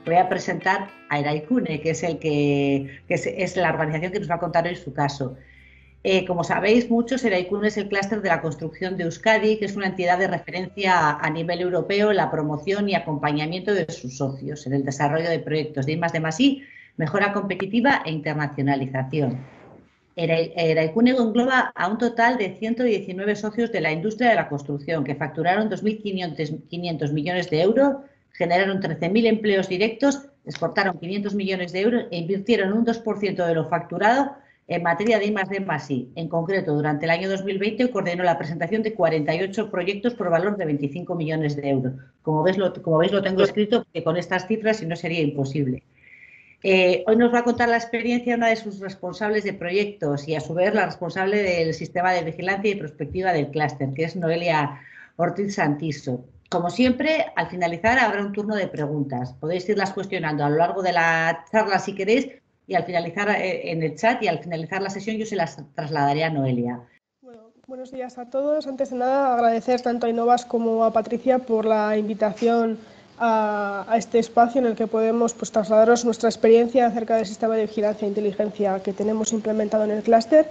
voy a presentar a Eraikune, que es la organización que nos va a contar hoy su caso. Como sabéis muchos, Eraikune es el clúster de la construcción de Euskadi, que es una entidad de referencia a nivel europeo en la promoción y acompañamiento de sus socios en el desarrollo de proyectos de I+D+I, mejora competitiva e internacionalización. Eraikune engloba a un total de 119 socios de la industria de la construcción que facturaron 2.500 millones de euros, generaron 13.000 empleos directos, exportaron 500 millones de euros e invirtieron un 2% de lo facturado en materia de I+D+I. En concreto, durante el año 2020 coordinó la presentación de 48 proyectos por valor de 25 millones de euros. Como veis, lo tengo escrito porque con estas cifras si no sería imposible. Hoy nos va a contar la experiencia de una de sus responsables de proyectos y a su vez la responsable del sistema de vigilancia y prospectiva del clúster, que es Noelia Ortiz Santiso. Como siempre, al finalizar habrá un turno de preguntas. Podéis irlas cuestionando a lo largo de la charla si queréis y al finalizar en el chat y al finalizar la sesión yo se las trasladaré a Noelia. Bueno, buenos días a todos. Antes de nada, agradecer tanto a Innovas como a Patricia por la invitación a este espacio en el que podemos trasladaros nuestra experiencia acerca del sistema de vigilancia e inteligencia que tenemos implementado en el clúster.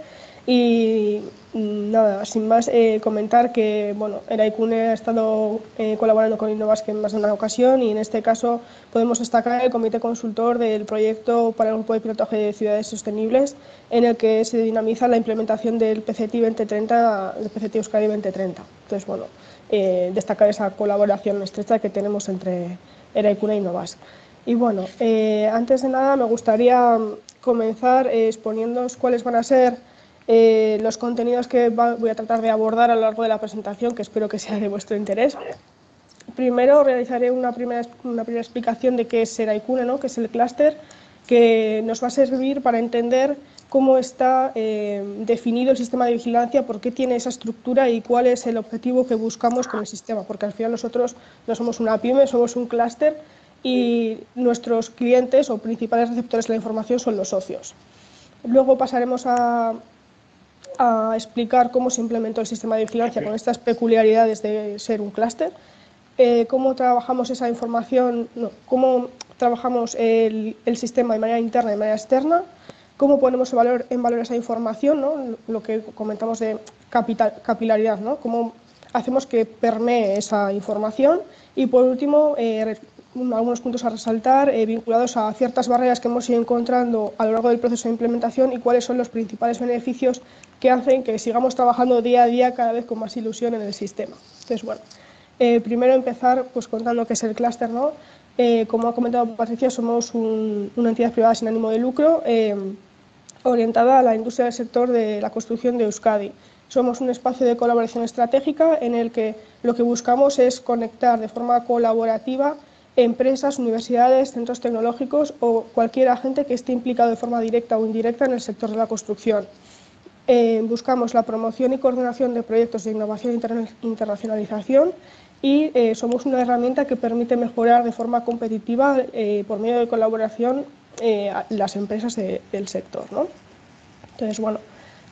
Y nada, sin más, comentar que Eraikune ha estado colaborando con Innovas en más de una ocasión y en este caso podemos destacar el comité consultor del proyecto para el grupo de pilotaje de ciudades sostenibles en el que se dinamiza la implementación del PCT 2030, del PCT Euskadi 2030. Entonces, destacar esa colaboración estrecha que tenemos entre Eraikune e Innovas. Y antes de nada me gustaría comenzar exponiéndoos cuáles van a ser los contenidos que voy a tratar de abordar a lo largo de la presentación, que espero que sea de vuestro interés. Primero realizaré una primera explicación de qué es Eraikune, ¿no? Que es el clúster, que nos va a servir para entender cómo está definido el sistema de vigilancia, por qué tiene esa estructura y cuál es el objetivo que buscamos con el sistema, porque al final nosotros no somos una pyme, somos un clúster y nuestros clientes o principales receptores de la información son los socios. Luego pasaremos a explicar cómo se implementó el sistema de vigilancia con estas peculiaridades de ser un clúster, cómo trabajamos esa información, cómo trabajamos el sistema de manera interna y de manera externa, cómo ponemos en valor esa información, ¿no? Lo que comentamos de capilaridad, ¿no? Cómo hacemos que permee esa información y por último algunos puntos a resaltar vinculados a ciertas barreras que hemos ido encontrando a lo largo del proceso de implementación y cuáles son los principales beneficios que hacen que sigamos trabajando día a día cada vez con más ilusión en el sistema. Entonces, primero empezar contando qué es el clúster, ¿no? Como ha comentado Patricia, somos una entidad privada sin ánimo de lucro orientada a la industria del sector de la construcción de Euskadi. Somos un espacio de colaboración estratégica en el que lo que buscamos es conectar de forma colaborativa empresas, universidades, centros tecnológicos o cualquier agente que esté implicado de forma directa o indirecta en el sector de la construcción. Buscamos la promoción y coordinación de proyectos de innovación e internacionalización y somos una herramienta que permite mejorar de forma competitiva por medio de colaboración las empresas del sector, ¿no? Entonces,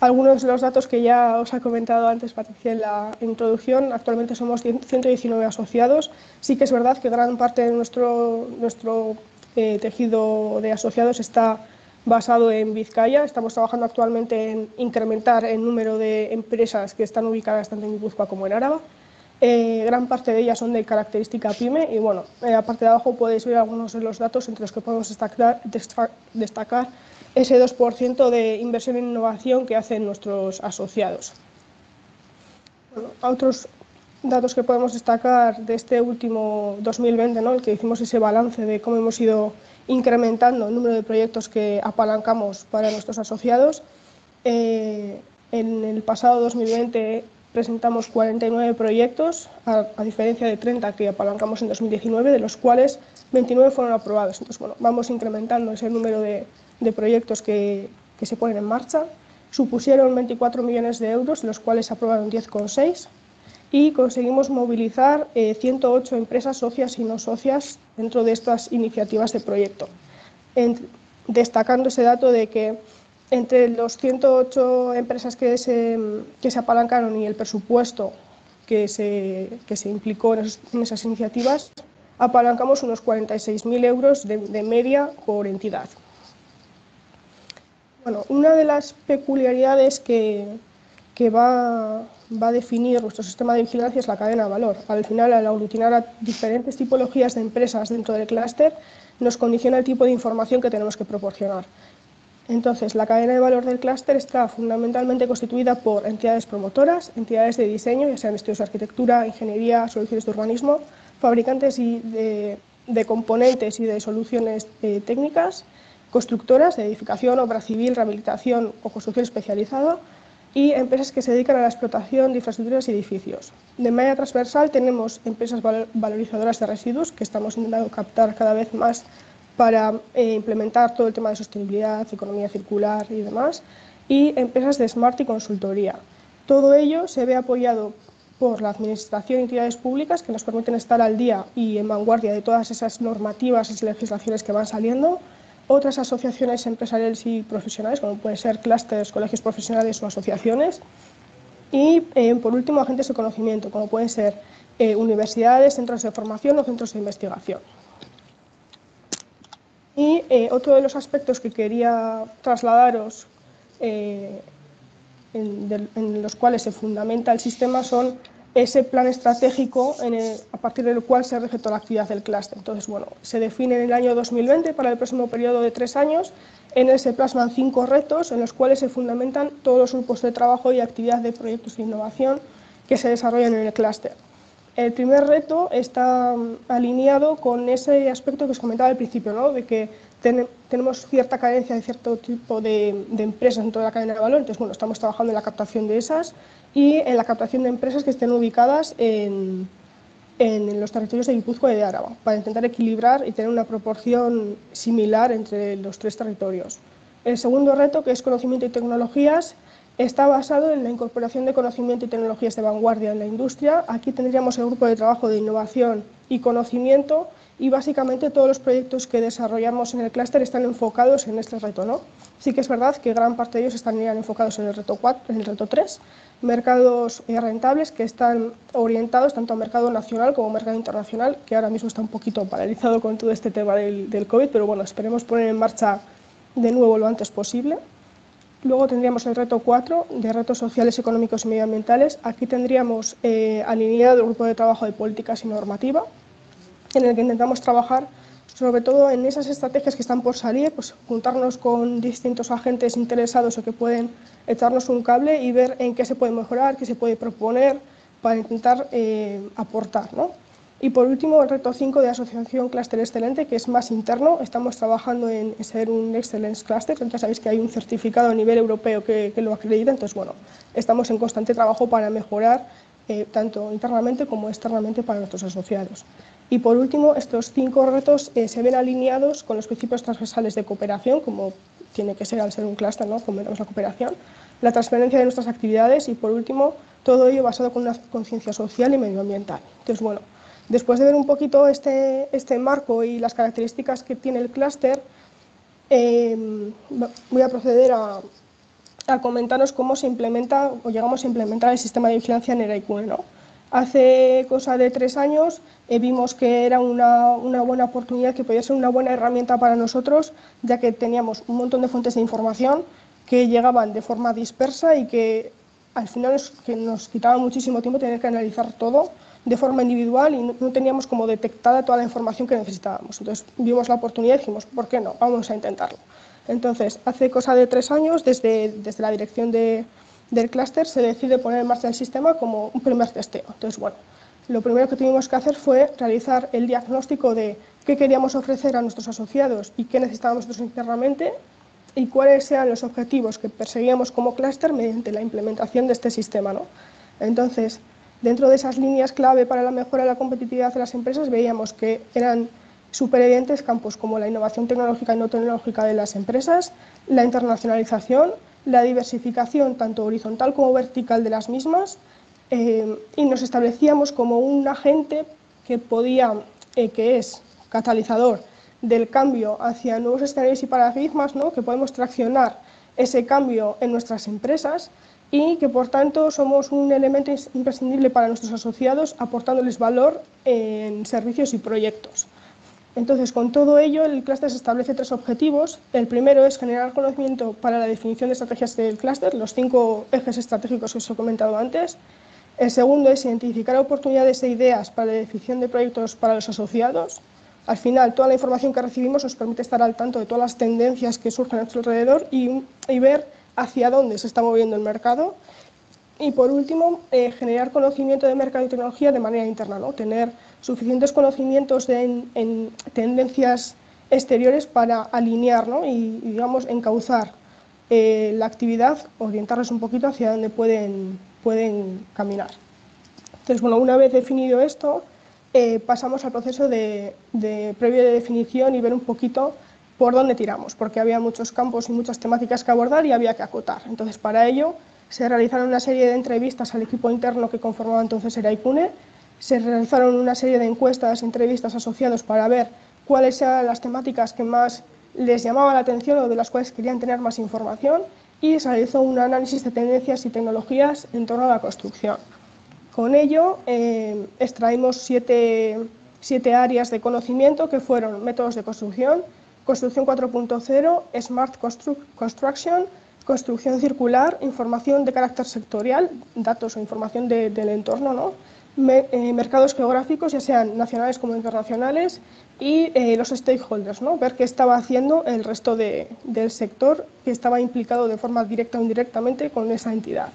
algunos de los datos que ya os ha comentado antes Patricia en la introducción. Actualmente somos 119 asociados. Sí que es verdad que gran parte de nuestro tejido de asociados está basado en Vizcaya. Estamos trabajando actualmente en incrementar el número de empresas que están ubicadas tanto en Guipúzcoa como en Álava. Gran parte de ellas son de característica pyme y en la parte de abajo podéis ver algunos de los datos entre los que podemos destacar ese 2% de inversión en innovación que hacen nuestros asociados. Otros datos que podemos destacar de este último 2020, ¿no? El que hicimos ese balance de cómo hemos ido incrementando el número de proyectos que apalancamos para nuestros asociados. En el pasado 2020 presentamos 49 proyectos, a diferencia de 30 que apalancamos en 2019, de los cuales 29 fueron aprobados. Entonces, vamos incrementando ese número de proyectos que se ponen en marcha. Supusieron 24 millones de euros, de los cuales se aprobaron 10,6 y conseguimos movilizar 108 empresas socias y no socias dentro de estas iniciativas de proyecto. Destacando ese dato de que entre los 108 empresas que se apalancaron y el presupuesto que se implicó en esas iniciativas, apalancamos unos 46.000 euros de media por entidad. Bueno, una de las peculiaridades que va a definir nuestro sistema de vigilancia es la cadena de valor. Al final, al aglutinar a diferentes tipologías de empresas dentro del clúster, nos condiciona el tipo de información que tenemos que proporcionar. Entonces, la cadena de valor del clúster está fundamentalmente constituida por entidades promotoras, entidades de diseño, ya sean estudios de arquitectura, ingeniería, soluciones de urbanismo, fabricantes de componentes y de soluciones técnicas, constructoras de edificación, obra civil, rehabilitación o construcción especializada, y empresas que se dedican a la explotación de infraestructuras y edificios. De manera transversal tenemos empresas valorizadoras de residuos, que estamos intentando captar cada vez más para implementar todo el tema de sostenibilidad, economía circular y demás, y empresas de Smart y consultoría. Todo ello se ve apoyado por la Administración y entidades públicas que nos permiten estar al día y en vanguardia de todas esas normativas y legislaciones que van saliendo, otras asociaciones empresariales y profesionales, como pueden ser clústeres, colegios profesionales o asociaciones, y por último agentes de conocimiento, como pueden ser universidades, centros de formación o centros de investigación. Y otro de los aspectos que quería trasladaros en los cuales se fundamenta el sistema son ese plan estratégico a partir del cual se rige toda la actividad del clúster. Entonces, bueno, se define en el año 2020 para el próximo periodo de 3 años. En él se plasman 5 retos en los cuales se fundamentan todos los grupos de trabajo y actividad de proyectos de innovación que se desarrollan en el clúster. El primer reto está alineado con ese aspecto que os comentaba al principio, ¿no? De que tenemos cierta carencia de cierto tipo de empresas en toda la cadena de valor. Entonces, bueno, estamos trabajando en la captación de esas y en la captación de empresas que estén ubicadas en los territorios de Guipúzcoa y de Álava, para intentar equilibrar y tener una proporción similar entre los 3 territorios. El segundo reto, que es conocimiento y tecnologías, está basado en la incorporación de conocimiento y tecnologías de vanguardia en la industria. Aquí tendríamos el grupo de trabajo de innovación y conocimiento, y básicamente todos los proyectos que desarrollamos en el clúster están enfocados en este reto, ¿no? Sí que es verdad que gran parte de ellos estarían enfocados en el reto 4, en el reto 3, mercados rentables que están orientados tanto al mercado nacional como al mercado internacional, que ahora mismo está un poquito paralizado con todo este tema del COVID, pero bueno, esperemos poner en marcha de nuevo lo antes posible. Luego tendríamos el reto 4, de retos sociales, económicos y medioambientales. Aquí tendríamos alineado el grupo de trabajo de políticas y normativa, en el que intentamos trabajar sobre todo en esas estrategias que están por salir, pues juntarnos con distintos agentes interesados o que pueden echarnos un cable y ver en qué se puede mejorar, qué se puede proponer para intentar aportar, ¿no? Y por último, el reto 5 de asociación clúster excelente, que es más interno. Estamos trabajando en ser un Excellence Cluster. Entonces sabéis que hay un certificado a nivel europeo que lo acredita. Entonces, bueno, estamos en constante trabajo para mejorar tanto internamente como externamente para nuestros asociados. Y por último, estos 5 retos se ven alineados con los principios transversales de cooperación, como tiene que ser al ser un clúster, ¿no? Fomentamos la cooperación, la transferencia de nuestras actividades y, por último, todo ello basado con una conciencia social y medioambiental. Entonces, bueno, después de ver un poquito este marco y las características que tiene el clúster, voy a proceder a comentaros cómo se implementa o llegamos a implementar el sistema de vigilancia en Eraikune, ¿no? Hace cosa de 3 años vimos que era una buena oportunidad, que podía ser una buena herramienta para nosotros, ya que teníamos un montón de fuentes de información que llegaban de forma dispersa y que al final nos quitaba muchísimo tiempo tener que analizar todo de forma individual y no teníamos como detectada toda la información que necesitábamos. Entonces vimos la oportunidad y dijimos, ¿por qué no? Vamos a intentarlo. Entonces, hace cosa de 3 años, desde la dirección del clúster, se decide poner en marcha el sistema como un primer testeo. Entonces, bueno, lo primero que tuvimos que hacer fue realizar el diagnóstico de qué queríamos ofrecer a nuestros asociados y qué necesitábamos nosotros internamente y cuáles eran los objetivos que perseguíamos como clúster mediante la implementación de este sistema, ¿no? Entonces, dentro de esas líneas clave para la mejora de la competitividad de las empresas, veíamos que eran súper evidentes campos como la innovación tecnológica y no tecnológica de las empresas, la internacionalización, la diversificación tanto horizontal como vertical de las mismas, y nos establecíamos como un agente que es catalizador del cambio hacia nuevos escenarios y paradigmas, ¿no? Que podemos traccionar ese cambio en nuestras empresas y que por tanto somos un elemento imprescindible para nuestros asociados, aportándoles valor en servicios y proyectos. Entonces, con todo ello, el clúster se establece 3 objetivos. El primero es generar conocimiento para la definición de estrategias del clúster, los 5 ejes estratégicos que os he comentado antes. El segundo es identificar oportunidades e ideas para la definición de proyectos para los asociados. Al final, toda la información que recibimos nos permite estar al tanto de todas las tendencias que surgen a nuestro alrededor y ver hacia dónde se está moviendo el mercado. Y por último, generar conocimiento de mercado y tecnología de manera interna, ¿no? Tener suficientes conocimientos en tendencias exteriores para alinear, ¿no? y, digamos, encauzar la actividad, orientarles un poquito hacia dónde pueden caminar. Entonces, bueno, una vez definido esto, pasamos al proceso previo de definición y ver un poquito por dónde tiramos, porque había muchos campos y muchas temáticas que abordar y había que acotar. Entonces, para ello, se realizaron una serie de entrevistas al equipo interno que conformaba entonces Eraikune, se realizaron una serie de encuestas, entrevistas asociados para ver cuáles eran las temáticas que más les llamaba la atención o de las cuales querían tener más información, y se realizó un análisis de tendencias y tecnologías en torno a la construcción. Con ello extraímos siete áreas de conocimiento que fueron métodos de construcción, construcción 4.0, Smart Construction, construcción circular, información de carácter sectorial, datos o información del entorno, ¿no? Mercados geográficos, ya sean nacionales como internacionales, y los stakeholders, ¿no? Ver qué estaba haciendo el resto del sector que estaba implicado de forma directa o indirectamente con esa entidad.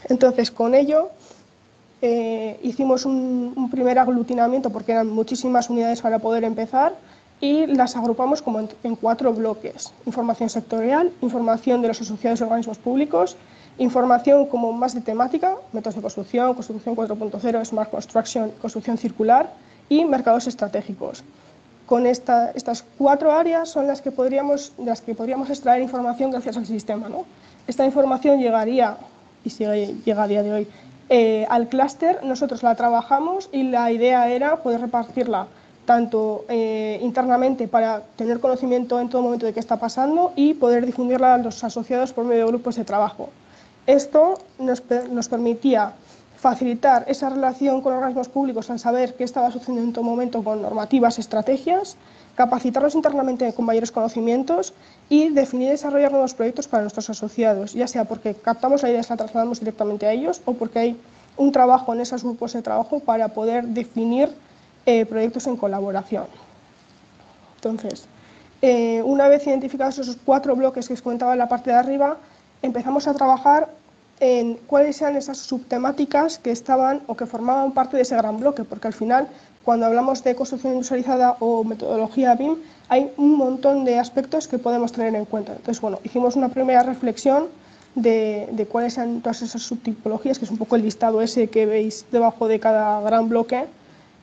Entonces, con ello hicimos un primer aglutinamiento, porque eran muchísimas unidades para poder empezar, y las agrupamos como en 4 bloques: información sectorial, información de los asociados y organismos públicos, información como más de temática, métodos de construcción, construcción 4.0, Smart Construction, construcción circular, y mercados estratégicos. Con estas 4 áreas son de las que podríamos extraer información gracias al sistema, ¿no? Esta información llegaría, y llega a día de hoy, al clúster. Nosotros la trabajamos y la idea era poder repartirla tanto internamente para tener conocimiento en todo momento de qué está pasando, y poder difundirla a los asociados por medio de grupos de trabajo. Esto nos permitía facilitar esa relación con organismos públicos al saber qué estaba sucediendo en todo momento con normativas, estrategias, capacitarlos internamente con mayores conocimientos y definir y desarrollar nuevos proyectos para nuestros asociados, ya sea porque captamos la idea y la trasladamos directamente a ellos, o porque hay un trabajo en esos grupos de trabajo para poder definir proyectos en colaboración. Entonces, una vez identificados esos 4 bloques que os comentaba en la parte de arriba, empezamos a trabajar en cuáles eran esas subtemáticas que estaban o que formaban parte de ese gran bloque, porque al final, cuando hablamos de construcción industrializada o metodología BIM, hay un montón de aspectos que podemos tener en cuenta. Entonces, bueno, hicimos una primera reflexión de cuáles eran todas esas subtipologías, que es un poco el listado ese que veis debajo de cada gran bloque,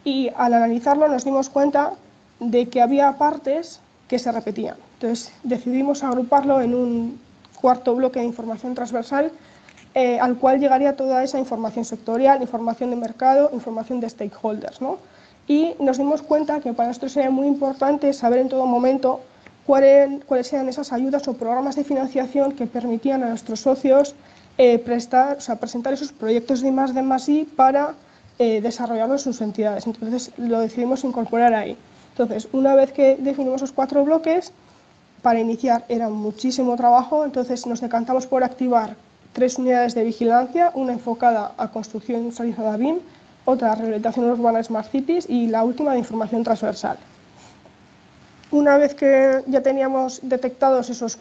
y al analizarlo nos dimos cuenta de que había partes que se repetían. Entonces, decidimos agruparlo en un 4.º bloque de información transversal, al cual llegaría toda esa información sectorial, información de mercado, información de stakeholders, ¿no? Y nos dimos cuenta que para nosotros era muy importante saber en todo momento cuáles eran esas ayudas o programas de financiación que permitían a nuestros socios presentar esos proyectos de I+D+I para desarrollarlos en sus entidades. Entonces lo decidimos incorporar ahí. Entonces, una vez que definimos los 4 bloques, para iniciar era muchísimo trabajo, entonces nos decantamos por activar 3 unidades de vigilancia, una enfocada a construcción industrializada BIM, otra a rehabilitación urbana Smart Cities y la última de información transversal. Una vez que ya teníamos detectados esos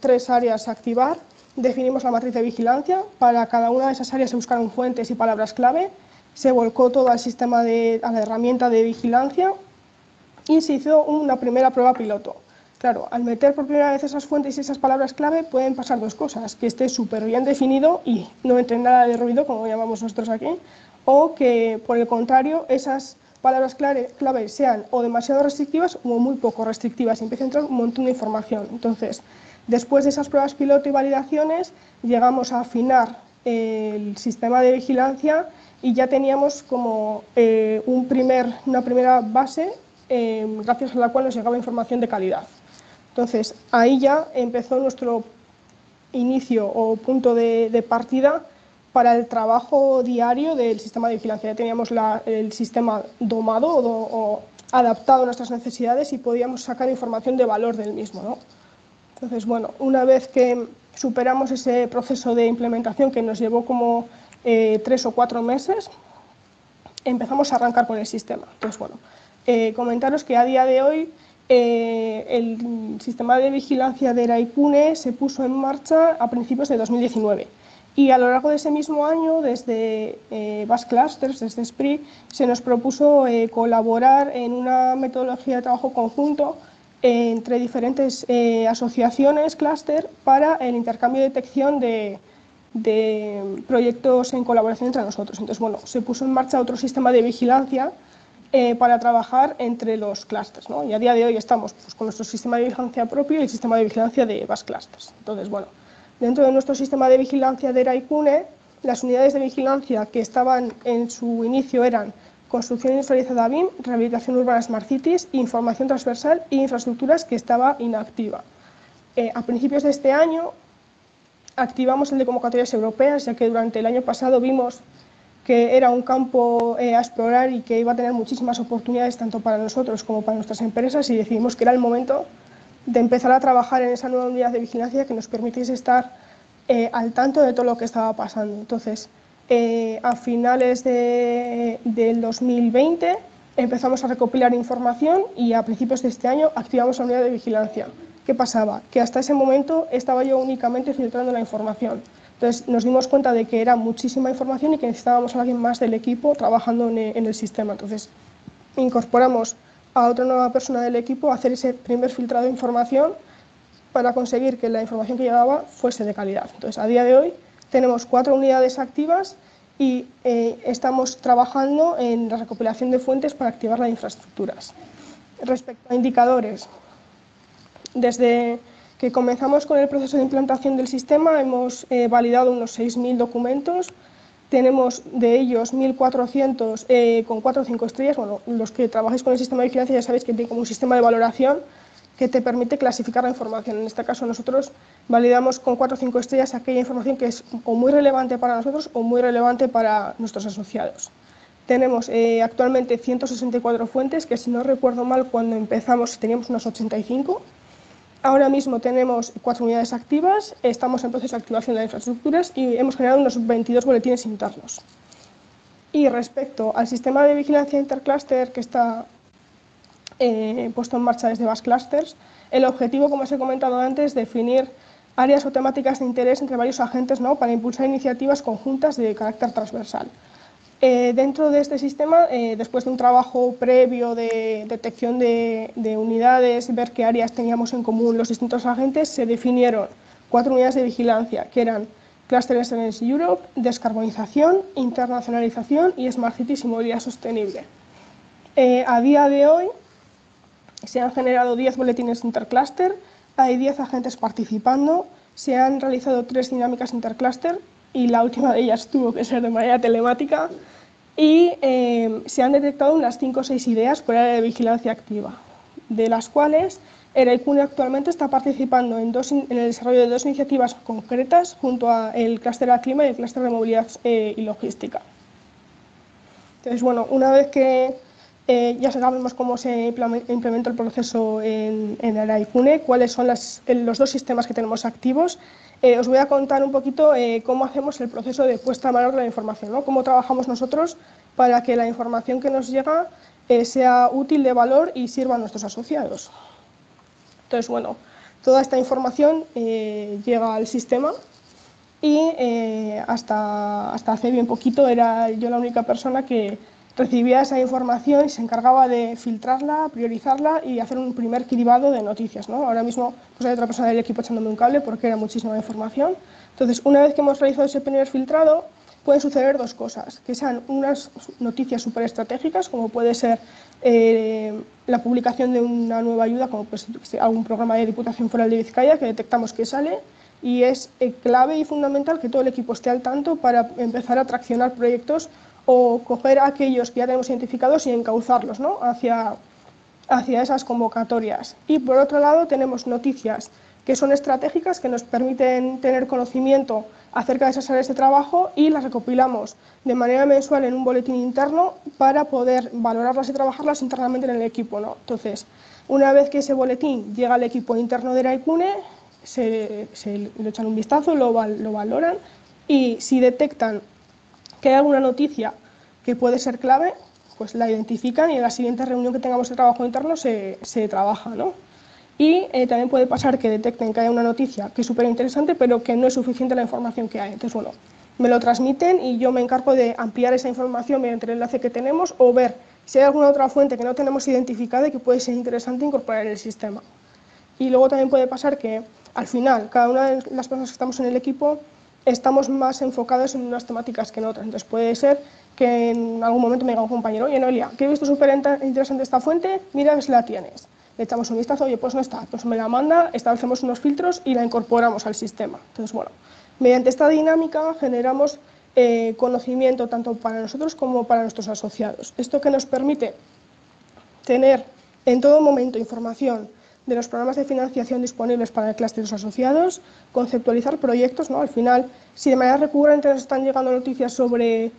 3 áreas a activar, definimos la matriz de vigilancia. Para cada una de esas áreas se buscaron fuentes y palabras clave, se volcó todo al sistema a la herramienta de vigilancia y se hizo una primera prueba piloto. Claro, al meter por primera vez esas fuentes y esas palabras clave pueden pasar 2 cosas: que esté súper bien definido y no entre nada de ruido, como llamamos nosotros aquí, o que, por el contrario, esas palabras clave sean o demasiado restrictivas o muy poco restrictivas y empiece a entrar un montón de información. Entonces, después de esas pruebas piloto y validaciones, llegamos a afinar el sistema de vigilancia y ya teníamos como una primera base gracias a la cual nos llegaba información de calidad. Entonces, ahí ya empezó nuestro inicio o punto de partida para el trabajo diario del sistema de vigilancia. Ya teníamos el sistema domado o adaptado a nuestras necesidades y podíamos sacar información de valor del mismo, ¿no? Entonces, bueno, una vez que superamos ese proceso de implementación que nos llevó como 3 o 4 meses, empezamos a arrancar con el sistema. Entonces, bueno, comentaros que a día de hoy el sistema de vigilancia de Eraikune se puso en marcha a principios de 2019 y a lo largo de ese mismo año, desde Basque Clusters, desde SPRI, se nos propuso colaborar en una metodología de trabajo conjunto entre diferentes asociaciones, clúster, para el intercambio y detección de proyectos en colaboración entre nosotros. Entonces, bueno, se puso en marcha otro sistema de vigilancia para trabajar entre los clústeres, ¿no? Y a día de hoy estamos pues, con nuestro sistema de vigilancia propio y el sistema de vigilancia de Basque Clusters. Entonces, bueno, dentro de nuestro sistema de vigilancia de Eraikune, las unidades de vigilancia que estaban en su inicio eran construcción industrializada BIM, rehabilitación urbana Smart Cities, información transversal e infraestructuras, que estaba inactiva. A principios de este año activamos el de convocatorias europeas, ya que durante el año pasado vimos que era un campo a explorar y que iba a tener muchísimas oportunidades tanto para nosotros como para nuestras empresas, y decidimos que era el momento de empezar a trabajar en esa nueva unidad de vigilancia que nos permitiese estar al tanto de todo lo que estaba pasando. Entonces, a finales del 2020 empezamos a recopilar información y a principios de este año activamos la unidad de vigilancia. ¿Qué pasaba? Que hasta ese momento estaba yo únicamente filtrando la información. Entonces nos dimos cuenta de que era muchísima información y que necesitábamos a alguien más del equipo trabajando en el sistema. Entonces incorporamos a otra nueva persona del equipo a hacer ese primer filtrado de información para conseguir que la información que llegaba fuese de calidad. Entonces, a día de hoy tenemos 4 unidades activas y estamos trabajando en la recopilación de fuentes para activar las infraestructuras. Respecto a indicadores, desde que comenzamos con el proceso de implantación del sistema hemos validado unos 6.000 documentos. Tenemos de ellos 1.400 con 4 o 5 estrellas. Bueno, los que trabajáis con el sistema de vigilancia ya sabéis que tiene como un sistema de valoración que te permite clasificar la información. En este caso nosotros validamos con 4 o 5 estrellas aquella información que es o muy relevante para nosotros o muy relevante para nuestros asociados. Tenemos actualmente 164 fuentes, que si no recuerdo mal cuando empezamos teníamos unas 85. Ahora mismo tenemos 4 unidades activas, estamos en proceso de activación de las infraestructuras y hemos generado unos 22 boletines internos. Y respecto al sistema de vigilancia intercluster que está puesto en marcha desde Basque Clusters, el objetivo, como os he comentado antes, es definir áreas o temáticas de interés entre varios agentes, ¿no?, para impulsar iniciativas conjuntas de carácter transversal. Dentro de este sistema, después de un trabajo previo de detección de unidades, ver qué áreas teníamos en común los distintos agentes, se definieron 4 unidades de vigilancia, que eran Cluster Excellence Europe, descarbonización, internacionalización y Smart Cities y movilidad sostenible. A día de hoy se han generado 10 boletines intercluster, hay 10 agentes participando, se han realizado 3 dinámicas intercluster y la última de ellas tuvo que ser de manera telemática, y se han detectado unas 5 o 6 ideas por área de vigilancia activa, de las cuales Eraikune actualmente está participando en el desarrollo de 2 iniciativas concretas junto al clúster de clima y el clúster de movilidad y logística. Entonces, bueno, una vez que ya sabemos cómo se implementa el proceso en Eraikune, cuáles son los 2 sistemas que tenemos activos, os voy a contar un poquito cómo hacemos el proceso de puesta a valor de la información, ¿no? Cómo trabajamos nosotros para que la información que nos llega sea útil, de valor y sirva a nuestros asociados. Entonces, bueno, toda esta información llega al sistema y hasta hace bien poquito era yo la única persona que recibía esa información y se encargaba de filtrarla, priorizarla y hacer un primer cribado de noticias, ¿no? Ahora mismo pues hay otra persona del equipo echándome un cable porque era muchísima información. Entonces, una vez que hemos realizado ese primer filtrado, pueden suceder 2 cosas, que sean unas noticias súper estratégicas, como puede ser la publicación de una nueva ayuda, como pues, algún programa de Diputación Foral de Vizcaya que detectamos que sale, y es clave y fundamental que todo el equipo esté al tanto para empezar a traccionar proyectos o coger aquellos que ya tenemos identificados y encauzarlos, ¿no?, hacia esas convocatorias. Y por otro lado tenemos noticias que son estratégicas, que nos permiten tener conocimiento acerca de esas áreas de trabajo y las recopilamos de manera mensual en un boletín interno para poder valorarlas y trabajarlas internamente en el equipo, ¿no? Entonces, una vez que ese boletín llega al equipo interno de Eraikune, se le echan un vistazo, lo valoran y si detectan que hay alguna noticia que puede ser clave, pues la identifican y en la siguiente reunión que tengamos de trabajo interno se trabaja, ¿no? Y también puede pasar que detecten que hay una noticia que es súper interesante, pero que no es suficiente la información que hay. Entonces, bueno, me lo transmiten y yo me encargo de ampliar esa información mediante el enlace que tenemos o ver si hay alguna otra fuente que no tenemos identificada y que puede ser interesante incorporar en el sistema. Y luego también puede pasar que al final cada una de las personas que estamos en el equipo estamos más enfocados en unas temáticas que en otras. Entonces puede ser que en algún momento me diga un compañero, oye Noelia, que he visto súper interesante esta fuente, mira a ver si la tienes. Le echamos un vistazo, oye, pues no está, pues me la manda, establecemos unos filtros y la incorporamos al sistema. Entonces, bueno, mediante esta dinámica generamos conocimiento tanto para nosotros como para nuestros asociados. Esto que nos permite tener en todo momento información de los programas de financiación disponibles para el clúster de los asociados, conceptualizar proyectos, ¿no? Al final, si de manera recurrente nos están llegando noticias sobre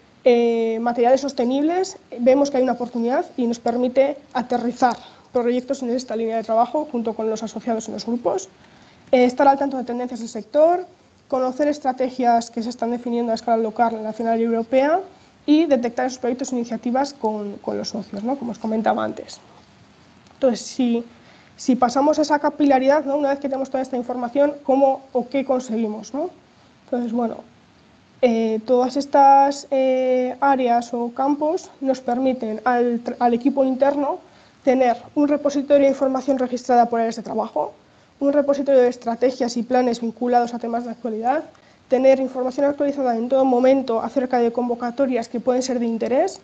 materiales sostenibles, vemos que hay una oportunidad y nos permite aterrizar proyectos en esta línea de trabajo junto con los asociados en los grupos, estar al tanto de tendencias del sector, conocer estrategias que se están definiendo a escala local, nacional y europea y detectar esos proyectos e iniciativas con los socios, ¿no? Como os comentaba antes. Entonces, si pasamos esa capilaridad, ¿no? Una vez que tenemos toda esta información, ¿cómo o qué conseguimos, ¿no? Entonces, bueno, todas estas áreas o campos nos permiten al equipo interno tener un repositorio de información registrada por áreas de trabajo, un repositorio de estrategias y planes vinculados a temas de actualidad, tener información actualizada en todo momento acerca de convocatorias que pueden ser de interés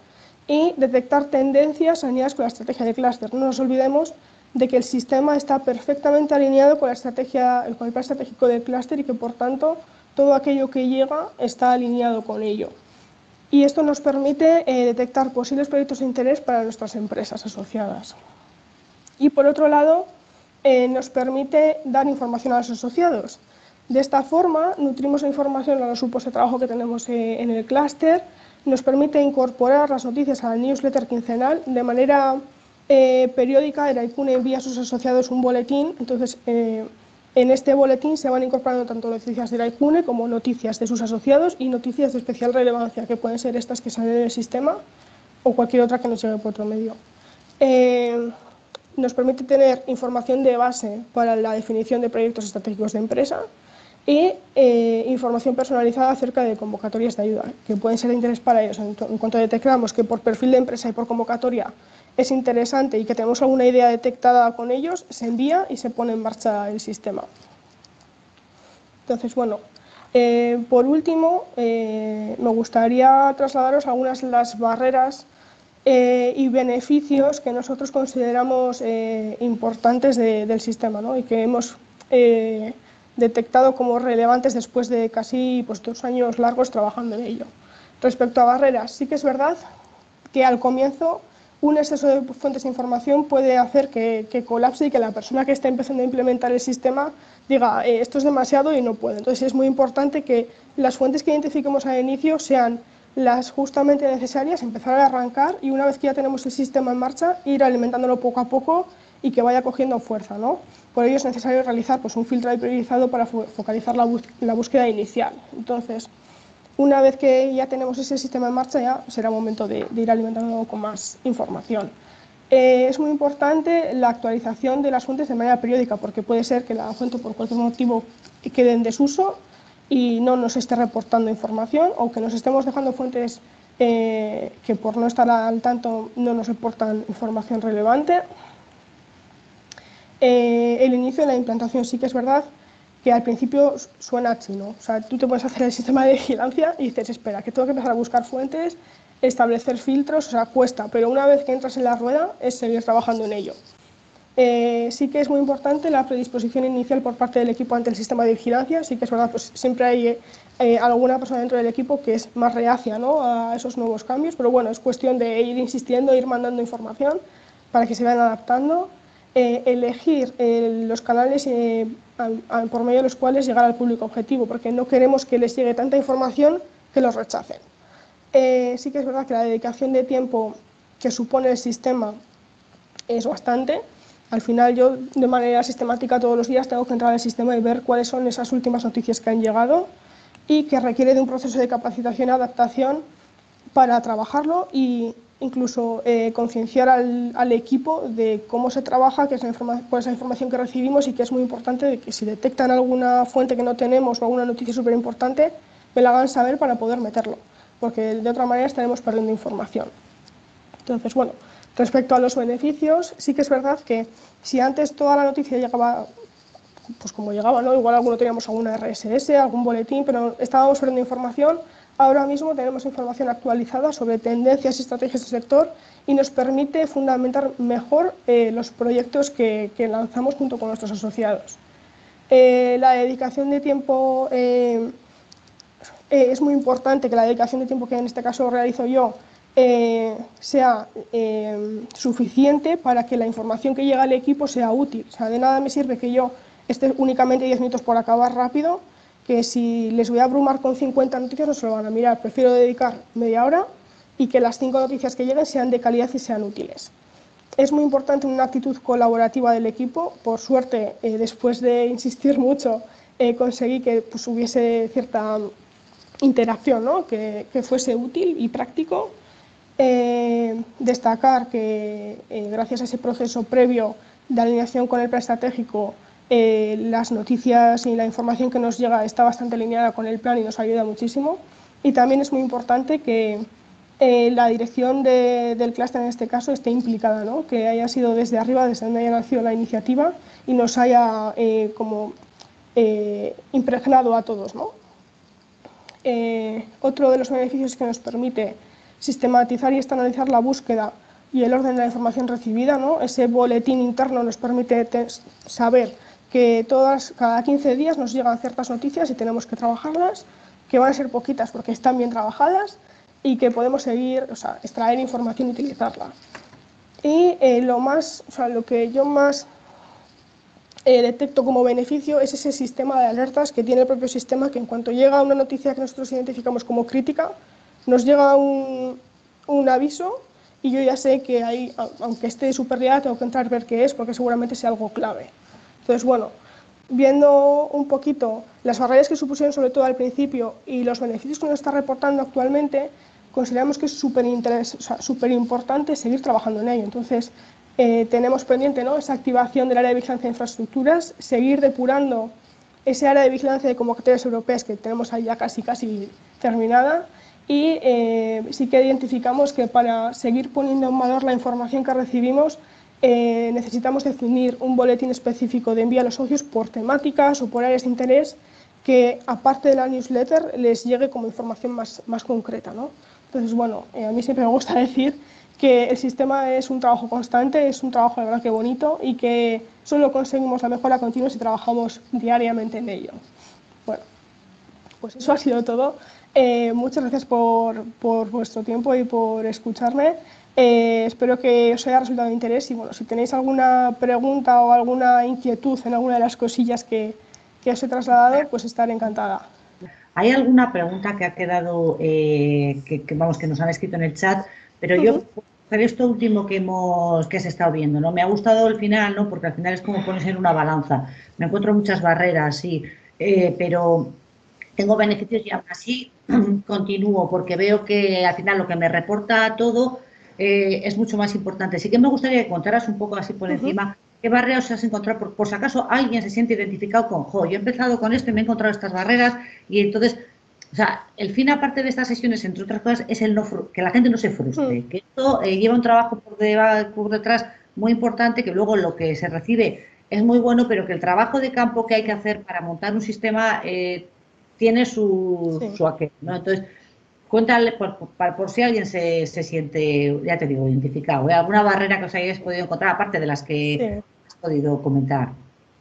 y detectar tendencias alineadas con la estrategia de clúster. No nos olvidemos de que el sistema está perfectamente alineado con con el plan estratégico del clúster y que, por tanto, todo aquello que llega está alineado con ello. Y esto nos permite detectar posibles proyectos de interés para nuestras empresas asociadas. Y por otro lado, nos permite dar información a los asociados. De esta forma, nutrimos la información a los grupos de trabajo que tenemos en el clúster, nos permite incorporar las noticias a la newsletter quincenal de manera periódica. Eraikune envía a sus asociados un boletín, entonces en este boletín se van incorporando tanto noticias de Eraikune como noticias de sus asociados y noticias de especial relevancia, que pueden ser estas que salen en el sistema o cualquier otra que nos llegue por otro medio. Nos permite tener información de base para la definición de proyectos estratégicos de empresa y información personalizada acerca de convocatorias de ayuda, que pueden ser de interés para ellos. En cuanto detectamos que por perfil de empresa y por convocatoria es interesante y que tenemos alguna idea detectada con ellos, se envía y se pone en marcha el sistema. Entonces, bueno, por último, me gustaría trasladaros algunas de las barreras y beneficios que nosotros consideramos importantes del sistema, ¿no? Y que hemos detectado como relevantes después de casi 2 años largos trabajando en ello. Respecto a barreras, sí que es verdad que al comienzo un exceso de fuentes de información puede hacer que colapse y que la persona que está empezando a implementar el sistema diga esto es demasiado y no puede. Entonces es muy importante que las fuentes que identifiquemos al inicio sean las justamente necesarias, empezar a arrancar y una vez que ya tenemos el sistema en marcha, ir alimentándolo poco a poco y que vaya cogiendo fuerza, ¿no? Por ello es necesario realizar un filtrado priorizado para focalizar la búsqueda inicial. Entonces, una vez que ya tenemos ese sistema en marcha, ya será momento de ir alimentándolo con más información. Es muy importante la actualización de las fuentes de manera periódica, porque puede ser que la fuente por cualquier motivo quede en desuso y no nos esté reportando información, o que nos estemos dejando fuentes que por no estar al tanto no nos reportan información relevante. El inicio de la implantación sí que es verdad que al principio suena chino. O sea, tú te puedes hacer el sistema de vigilancia y dices, espera, que tengo que empezar a buscar fuentes, establecer filtros, o sea, cuesta, pero una vez que entras en la rueda es seguir trabajando en ello. Sí que es muy importante la predisposición inicial por parte del equipo ante el sistema de vigilancia. Sí que es verdad, pues siempre hay alguna persona dentro del equipo que es más reacia, ¿no?, a esos nuevos cambios, pero bueno, es cuestión de ir insistiendo, ir mandando información para que se vayan adaptando. elegir los canales por medio de los cuales llegar al público objetivo, porque no queremos que les llegue tanta información que los rechacen. Sí que es verdad que la dedicación de tiempo que supone el sistema es bastante. Al final yo de manera sistemática todos los días tengo que entrar al sistema y ver cuáles son esas últimas noticias que han llegado y que requiere de un proceso de capacitación y adaptación para trabajarlo e incluso concienciar al equipo de cómo se trabaja, qué es cuál es la información que recibimos y que es muy importante de que si detectan alguna fuente que no tenemos o alguna noticia súper importante, me la hagan saber para poder meterlo, porque de otra manera estaremos perdiendo información. Entonces, bueno, respecto a los beneficios, sí que es verdad que si antes toda la noticia llegaba, pues como llegaba, ¿no? Igual alguno teníamos alguna RSS, algún boletín, pero estábamos perdiendo información. Ahora mismo tenemos información actualizada sobre tendencias y estrategias del sector y nos permite fundamentar mejor los proyectos que lanzamos junto con nuestros asociados. La dedicación de tiempo es muy importante que la dedicación de tiempo que en este caso realizo yo sea suficiente para que la información que llega al equipo sea útil. O sea, de nada me sirve que yo esté únicamente 10 minutos por acabar rápido, que si les voy a abrumar con 50 noticias no se lo van a mirar. Prefiero dedicar media hora y que las 5 noticias que lleguen sean de calidad y sean útiles. Es muy importante una actitud colaborativa del equipo. Por suerte, después de insistir mucho, conseguí que pues, hubiese cierta interacción, ¿no? que fuese útil y práctico. Destacar que gracias a ese proceso previo de alineación con el plan estratégico, las noticias y la información que nos llega está bastante alineada con el plan y nos ayuda muchísimo. Y también es muy importante que la dirección del clúster en este caso esté implicada, ¿no? Que haya sido desde arriba, desde donde haya nacido la iniciativa y nos haya impregnado a todos, ¿no? Otro de los beneficios que nos permite sistematizar y estandarizar la búsqueda y el orden de la información recibida, ¿no? Ese boletín interno nos permite saber que cada 15 días nos llegan ciertas noticias y tenemos que trabajarlas, que van a ser poquitas porque están bien trabajadas y que podemos seguir, o sea, extraer información y utilizarla. Y lo que yo más detecto como beneficio es ese sistema de alertas que tiene el propio sistema, que en cuanto llega una noticia que nosotros identificamos como crítica, nos llega un aviso y yo ya sé que ahí, aunque esté súper liada, tengo que entrar a ver qué es, porque seguramente sea algo clave. Entonces, bueno, viendo un poquito las barreras que supusieron sobre todo al principio y los beneficios que nos está reportando actualmente, consideramos que es súper importante seguir trabajando en ello. Entonces, tenemos pendiente, ¿no?, esa activación del área de vigilancia de infraestructuras, seguir depurando ese área de vigilancia de convocatorias europeas que tenemos ahí ya casi terminada y sí que identificamos que para seguir poniendo en valor la información que recibimos necesitamos definir un boletín específico de envío a los socios por temáticas o por áreas de interés que, aparte de la newsletter, les llegue como información más concreta, ¿no? Entonces, bueno, a mí siempre me gusta decir que el sistema es un trabajo constante, es un trabajo de verdad que bonito y que solo conseguimos la mejora continua si trabajamos diariamente en ello. Bueno, pues eso ha sido todo. Muchas gracias por vuestro tiempo y por escucharme. Espero que os haya resultado de interés y bueno, si tenéis alguna pregunta o alguna inquietud en alguna de las cosillas que os he trasladado, pues estaré encantada. ¿Hay alguna pregunta que ha quedado, que nos han escrito en el chat? Pero yo, esto último que has estado viendo, ¿no? Me ha gustado el final, ¿no? Porque al final es como pones en una balanza. Me encuentro muchas barreras, sí, pero tengo beneficios y aún así continúo porque veo que al final lo que me reporta todo es mucho más importante. Sí que me gustaría que contaras un poco así por encima qué barreras has encontrado, por si acaso alguien se siente identificado con, yo he empezado con esto y me he encontrado estas barreras y entonces, o sea, el fin aparte de estas sesiones, entre otras cosas, es que la gente no se frustre, que esto lleva un trabajo por detrás muy importante, que luego lo que se recibe es muy bueno, pero que el trabajo de campo que hay que hacer para montar un sistema tiene su aquel, ¿no? Entonces, cuéntale, por si alguien se siente, ya te digo, identificado, alguna barrera que os hayáis podido encontrar, aparte de las que has podido comentar.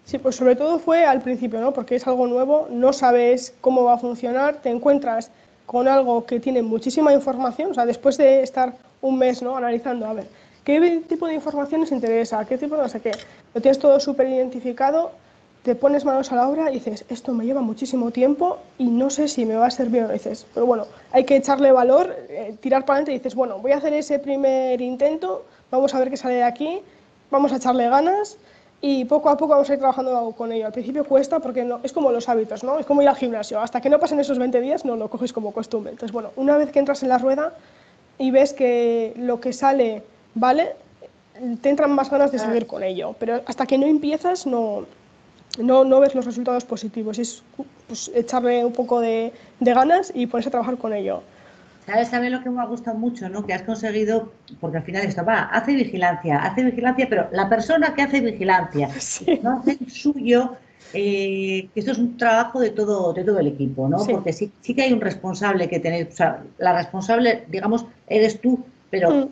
Sí, pues sobre todo fue al principio, ¿no? Porque es algo nuevo, no sabes cómo va a funcionar, te encuentras con algo que tiene muchísima información, o sea, después de estar un mes, ¿no?, analizando, a ver, qué tipo de información os interesa, qué tipo de no sé qué. Lo tienes todo súper identificado, te pones manos a la obra y dices, esto me lleva muchísimo tiempo y no sé si me va a servir o no. Dices, pero bueno, hay que echarle valor, tirar para adelante y dices, bueno, voy a hacer ese primer intento, vamos a ver qué sale de aquí, vamos a echarle ganas y poco a poco vamos a ir trabajando con ello. Al principio cuesta porque no, es como los hábitos, ¿no? Es como ir al gimnasio. Hasta que no pasen esos 20 días no lo coges como costumbre. Entonces, bueno, una vez que entras en la rueda y ves que lo que sale vale, te entran más ganas de seguir con ello. Pero hasta que no empiezas no ves los resultados positivos. Es pues, echarle un poco de ganas y ponerse a trabajar con ello. ¿Sabes también lo que me ha gustado mucho, ¿no? Que has conseguido, porque al final esto va, hace vigilancia, pero la persona que hace vigilancia y que Sí, no hace el suyo, que esto es un trabajo de todo el equipo, ¿no? sí. Porque sí, sí que hay un responsable que tener, o sea, la responsable, digamos, eres tú, pero Mm,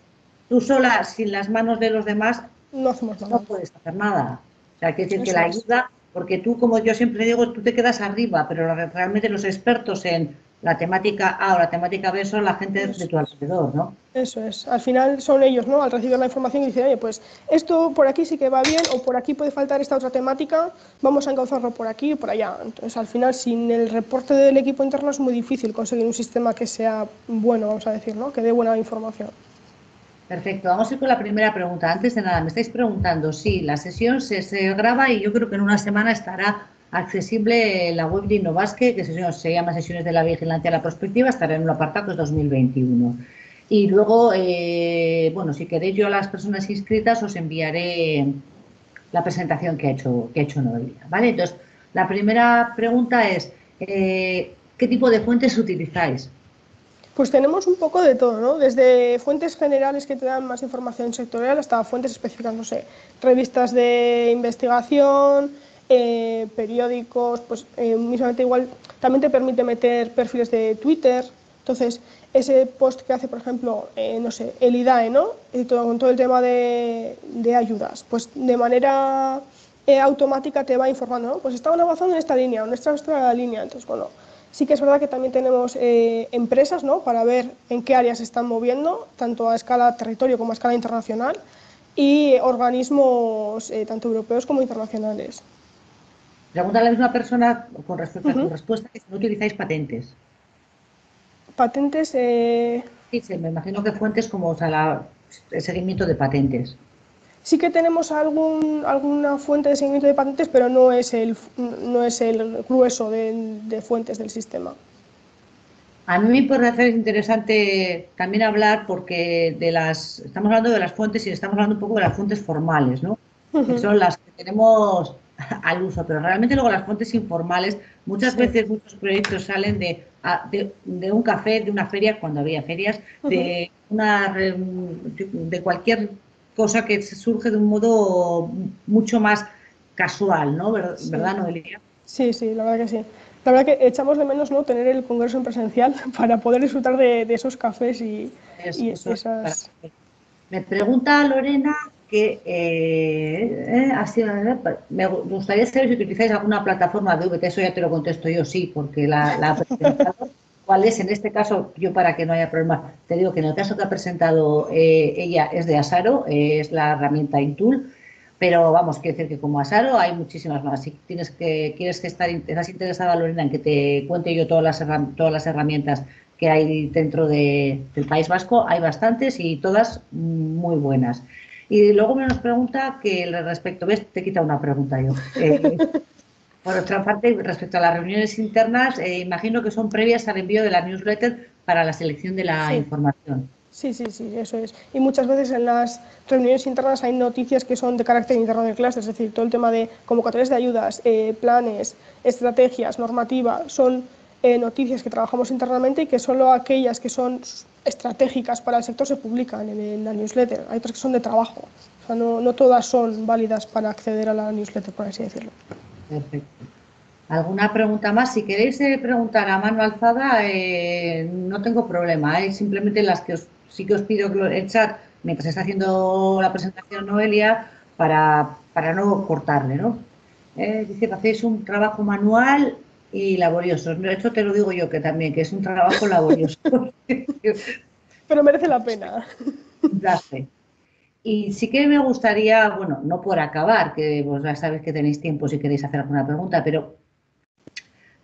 tú sola, sin las manos de los demás, no hacemos no nada. puedes hacer nada. O sea, quiere decir que Eso la es. ayuda, porque tú, como yo siempre digo, tú te quedas arriba, pero realmente los expertos en la temática A o la temática B son la gente de Eso tu es. alrededor, ¿no? Eso es. Al final son ellos, ¿no? Al recibir la información y dicen, oye, pues esto por aquí sí que va bien o por aquí puede faltar esta otra temática, vamos a encauzarlo por aquí y por allá. Entonces, al final, sin el reporte del equipo interno es muy difícil conseguir un sistema que sea bueno, vamos a decir, ¿no? Que dé buena información. Perfecto, vamos a ir con la primera pregunta. Antes de nada, me estáis preguntando si la sesión se graba y yo creo que en una semana estará accesible en la web de Innovasque, que se llama Sesiones de la Vigilancia a la Prospectiva, estará en un apartado que es 2021. Y luego, bueno, si queréis yo a las personas inscritas os enviaré la presentación que ha hecho Noelia, ¿vale? Entonces, la primera pregunta es, ¿qué tipo de fuentes utilizáis? Pues tenemos un poco de todo, ¿no? Desde fuentes generales que te dan más información sectorial hasta fuentes específicas, no sé, revistas de investigación, periódicos, pues mismamente igual también te permite meter perfiles de Twitter. Entonces, ese post que hace, por ejemplo, no sé, el IDAE, ¿no? Y todo, con todo el tema de ayudas, pues de manera automática te va informando, ¿no? Pues estaban avanzando en esta línea, o en esta otra línea. Entonces, bueno, sí que es verdad que también tenemos empresas, ¿no? Para ver en qué áreas se están moviendo, tanto a escala territorio como a escala internacional, y organismos tanto europeos como internacionales. Pregunta a la misma persona con respecto a tu Ujú. respuesta, que si no utilizáis patentes. Patentes, Sí, sí, me imagino que fuentes como o sea, el seguimiento de patentes. sí que tenemos alguna fuente de seguimiento de patentes, pero no es el grueso de fuentes del sistema. A mí me parece interesante también hablar porque estamos hablando de las fuentes y estamos hablando un poco de las fuentes formales, ¿no? Que Ujú. son las que tenemos al uso, pero realmente luego las fuentes informales, muchas Sí. veces muchos proyectos salen de un café, de una feria, cuando había ferias, Ujú. de cualquier cosa que surge de un modo mucho más casual, ¿no? Sí. ¿Verdad, Noelia? Sí, sí, la verdad que sí. La verdad que echamos de menos no tener el congreso en presencial para poder disfrutar de esos cafés y Eso es para esas... Me pregunta Lorena que me gustaría saber si utilizáis alguna plataforma de VT, eso ya te lo contesto yo, sí, porque la presentadora, ¿cuál es? En este caso, yo para que no haya problema, te digo que en el caso que ha presentado ella es de Asaro, es la herramienta Intool, pero vamos, quiero decir que como Asaro hay muchísimas más. Si quieres que estás interesada, Lorena, en que te cuente yo todas las herramientas que hay dentro del País Vasco, hay bastantes y todas muy buenas. Y luego me nos pregunta que respecto, ves, te quita una pregunta yo. Por otra parte, respecto a las reuniones internas, imagino que son previas al envío de la newsletter para la selección de la Sí, información. sí, sí, sí, eso es. Y muchas veces en las reuniones internas hay noticias que son de carácter interno del clúster, es decir, todo el tema de convocatorias de ayudas, planes, estrategias, normativa, son noticias que trabajamos internamente y que solo aquellas que son estratégicas para el sector se publican en la newsletter. Hay otras que son de trabajo. O sea, no todas son válidas para acceder a la newsletter, por así decirlo. Perfecto. ¿Alguna pregunta más? Si queréis preguntar a mano alzada, no tengo problema. Simplemente las que sí que os pido que el chat mientras está haciendo la presentación Noelia para no cortarle, ¿no? Dice que hacéis un trabajo manual y laborioso. No, esto te lo digo yo que también, que es un trabajo laborioso. Pero merece la pena. Daste. Y sí que me gustaría, bueno, no por acabar, que vos ya sabéis que tenéis tiempo si queréis hacer alguna pregunta, pero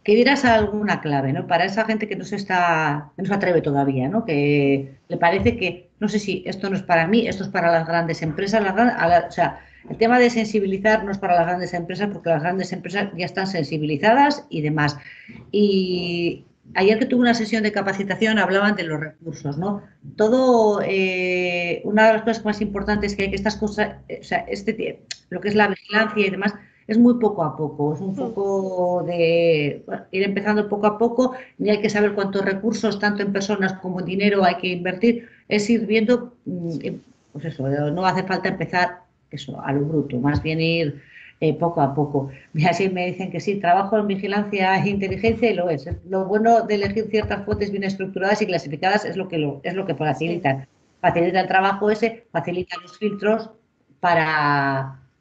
que dieras alguna clave, ¿no? Para esa gente que no se atreve todavía, ¿no? Que le parece que, no sé si esto no es para mí, esto es para las grandes empresas, o sea, el tema de sensibilizar no es para las grandes empresas porque las grandes empresas ya están sensibilizadas y demás. Y ayer que tuve una sesión de capacitación hablaban de los recursos, ¿no? Todo, una de las cosas más importantes que hay que estas cosas, o sea, lo que es la vigilancia y demás, es muy poco a poco, es un Mm, poco de bueno, ir empezando poco a poco, ni hay que saber cuántos recursos, tanto en personas como en dinero, hay que invertir, es ir viendo, pues eso, no hace falta empezar eso a lo bruto, más bien ir poco a poco. Mira, si me dicen que sí, trabajo en vigilancia e inteligencia y lo es. Lo bueno de elegir ciertas fuentes bien estructuradas y clasificadas es lo que sí. facilita. Facilita el trabajo ese, facilita los filtros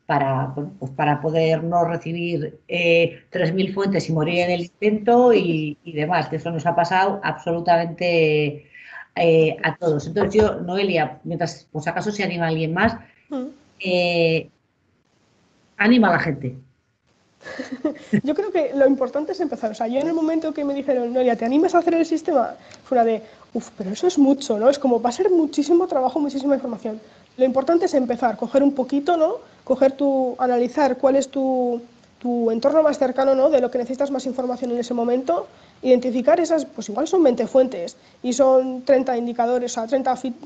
bueno, pues para poder no recibir 3.000 fuentes y morir en Eso el es. intento y demás, que eso nos ha pasado absolutamente a todos. Entonces yo, Noelia, mientras pues acaso se anima alguien más, Mm. eh, anima a la gente. Yo creo que lo importante es empezar. O sea, yo en el momento que me dijeron, Noelia, ¿te animas a hacer el sistema? Fue una de, uff, pero eso es mucho, ¿no? Es como, va a ser muchísimo trabajo, muchísima información. Lo importante es empezar, coger un poquito, ¿no? Analizar cuál es tu entorno más cercano, ¿no? De lo que necesitas más información en ese momento, identificar esas, pues igual son 20 fuentes y son 30 indicadores, o sea,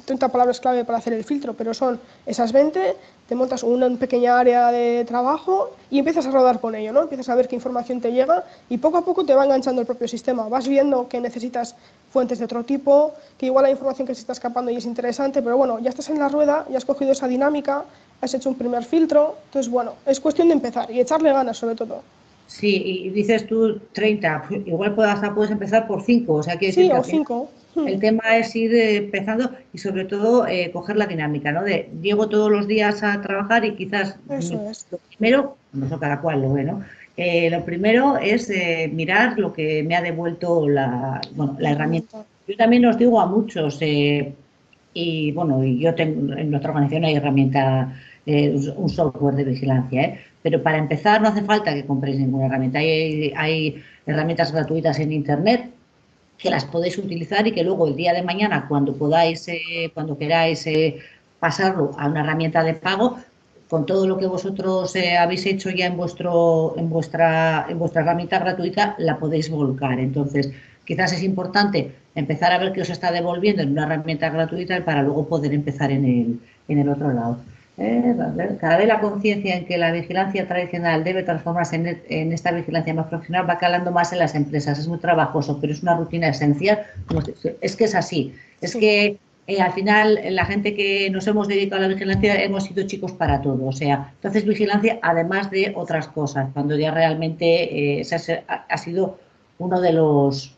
30 palabras clave para hacer el filtro, pero son esas 20, te montas una pequeña área de trabajo y empiezas a rodar con ello, ¿no? Empiezas a ver qué información te llega y poco a poco te va enganchando el propio sistema. Vas viendo que necesitas fuentes de otro tipo, que igual hay información que se está escapando y es interesante, pero bueno, ya estás en la rueda, ya has cogido esa dinámica, has hecho un primer filtro, entonces bueno, es cuestión de empezar y echarle ganas sobre todo. Sí, y dices tú 30, pues igual hasta puedes empezar por 5, o sea, quiere decir Sí, que o al final 5. el tema es ir empezando y sobre todo coger la dinámica, ¿no? De llego todos los días a trabajar y quizás Eso es. lo primero, no sé cada cual lo ve, ¿no? Lo primero es mirar lo que me ha devuelto bueno, la La herramienta. herramienta. Yo también os digo a muchos, y bueno, y yo tengo, en nuestra organización hay herramienta, un software de vigilancia, ¿eh? Pero para empezar no hace falta que compréis ninguna herramienta. Hay herramientas gratuitas en Internet que las podéis utilizar y que luego el día de mañana, cuando podáis, cuando queráis pasarlo a una herramienta de pago, con todo lo que vosotros habéis hecho ya en vuestra herramienta gratuita, la podéis volcar. Entonces, quizás es importante empezar a ver qué os está devolviendo en una herramienta gratuita para luego poder empezar en el otro lado. Cada vez la conciencia en que la vigilancia tradicional debe transformarse en esta vigilancia más profesional va calando más en las empresas. Es muy trabajoso, pero es una rutina esencial. Es que es así. Es Sí. que al final la gente que nos hemos dedicado a la vigilancia hemos sido chicos para todo. O sea, entonces vigilancia además de otras cosas, cuando ya realmente ese ha sido uno de los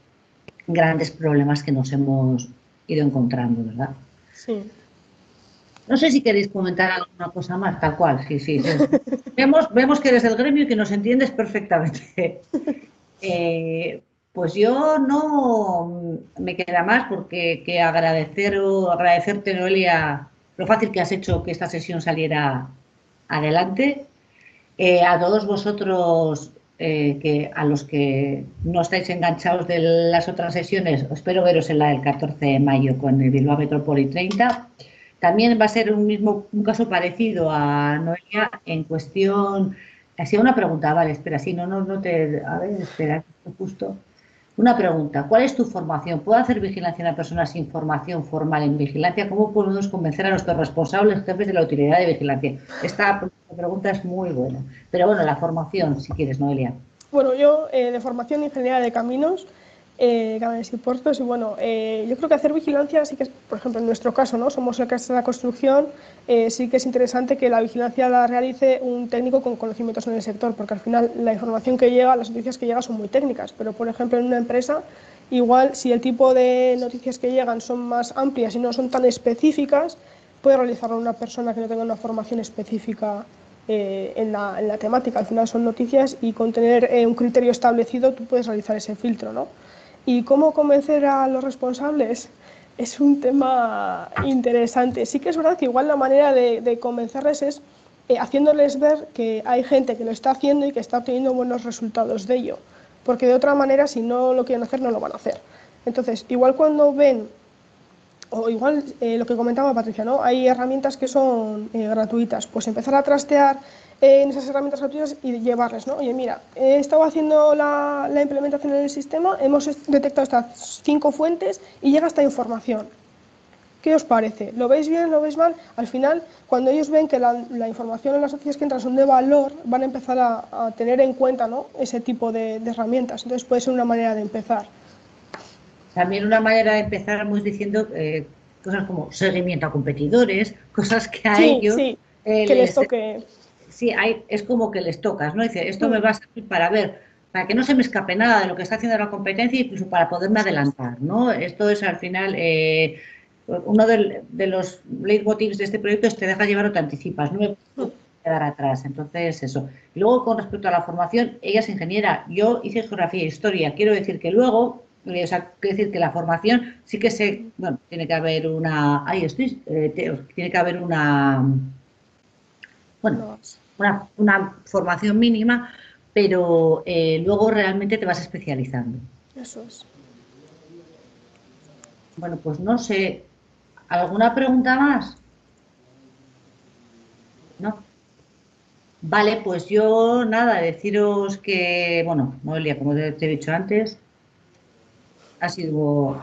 grandes problemas que nos hemos ido encontrando, ¿verdad? Sí. No sé si queréis comentar alguna cosa más, tal cual, sí, sí, sí. Vemos que eres del gremio y que nos entiendes perfectamente. Eh, pues yo no me queda más porque que agradecerte, Noelia, lo fácil que has hecho que esta sesión saliera adelante. A todos vosotros, a los que no estáis enganchados de las otras sesiones, espero veros en la del 14 de mayo con el Bilbao Metropolis 30. También va a ser un caso parecido a Noelia en cuestión. Hacía una pregunta, vale, espera, sí, no te. A ver, espera, justo. Una pregunta, ¿cuál es tu formación? ¿Puedo hacer vigilancia a una persona sin formación formal en vigilancia? ¿Cómo podemos convencer a nuestros responsables jefes de la utilidad de vigilancia? Esta pregunta es muy buena. Pero bueno, la formación, si quieres, Noelia. Bueno, yo de formación ingeniería de caminos, caminos y puertos, y bueno, yo creo que hacer vigilancia sí que es, por ejemplo, en nuestro caso, ¿no? Somos el que está en la construcción, sí que es interesante que la vigilancia la realice un técnico con conocimientos en el sector, porque al final la información que llega, las noticias que llegan son muy técnicas, pero por ejemplo en una empresa, igual si el tipo de noticias que llegan son más amplias y no son tan específicas, puede realizarlo una persona que no tenga una formación específica en la temática. Al final son noticias y con tener un criterio establecido tú puedes realizar ese filtro, ¿no? ¿Y cómo convencer a los responsables? Es un tema interesante. Sí que es verdad que igual la manera de convencerles es haciéndoles ver que hay gente que lo está haciendo y que está obteniendo buenos resultados de ello. Porque de otra manera, si no lo quieren hacer, no lo van a hacer. Entonces, igual cuando ven, o igual lo que comentaba Patricia, ¿no? Hay herramientas que son gratuitas. Pues empezar a trastear en esas herramientas gratuitas y llevarles, ¿no? Oye, mira, he estado haciendo la implementación en el sistema, hemos detectado estas 5 fuentes y llega esta información. ¿Qué os parece? ¿Lo veis bien? ¿Lo veis mal? Al final, cuando ellos ven que la información en las noticias que entran son de valor, van a empezar a tener en cuenta, ¿no? Ese tipo de herramientas. Entonces puede ser una manera de empezar. También una manera de empezar es diciendo cosas como seguimiento a competidores, cosas que a Sí, ellos sí, que les les... toque. Sí, es como que les tocas, ¿no? Dice, esto me Mm, va a servir para ver, para que no se me escape nada de lo que está haciendo la competencia, incluso para poderme eso es. adelantar, ¿no? Esto es al final, uno de los leitmotivs de este proyecto es te dejas llevar o te anticipas, no me Mm, puedo quedar atrás. Entonces, eso. Y luego, con respecto a la formación, ella es ingeniera, yo hice geografía e historia. Quiero decir que luego, o sea, quiero decir que la formación sí que bueno, tiene que haber una, tiene que haber una, bueno, no, una formación mínima, pero luego realmente te vas especializando. eso es. Bueno, pues no sé, ¿alguna pregunta más? ¿No? Vale, pues yo nada, deciros que, bueno, Noelia, como te he dicho antes, ha sido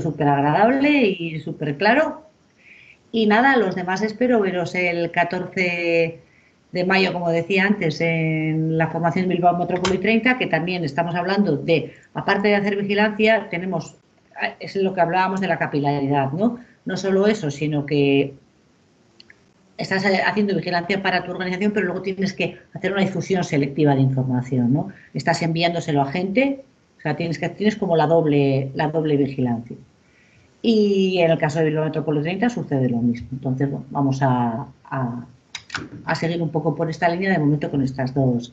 súper agradable y súper claro. Y nada, los demás espero veros el 14 de mayo, como decía antes, en la formación Bilbao Metrópoli 30, que también estamos hablando de, aparte de hacer vigilancia, tenemos, es lo que hablábamos de la capilaridad, ¿no? No solo eso, sino que estás haciendo vigilancia para tu organización, pero luego tienes que hacer una difusión selectiva de información, ¿no? Estás enviándoselo a gente, o sea, tienes como la doble vigilancia. Y en el caso de Bilbao Metrópoli 30 sucede lo mismo. Entonces, bueno, vamos a seguir un poco por esta línea de momento con estas dos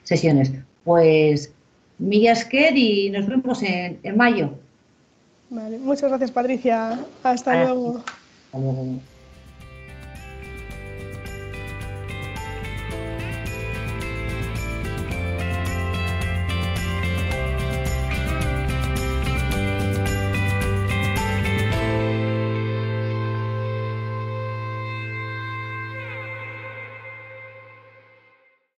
sesiones. Pues, milla esker y nos vemos en mayo. Vale, muchas gracias, Patricia. Hasta Hasta luego. luego.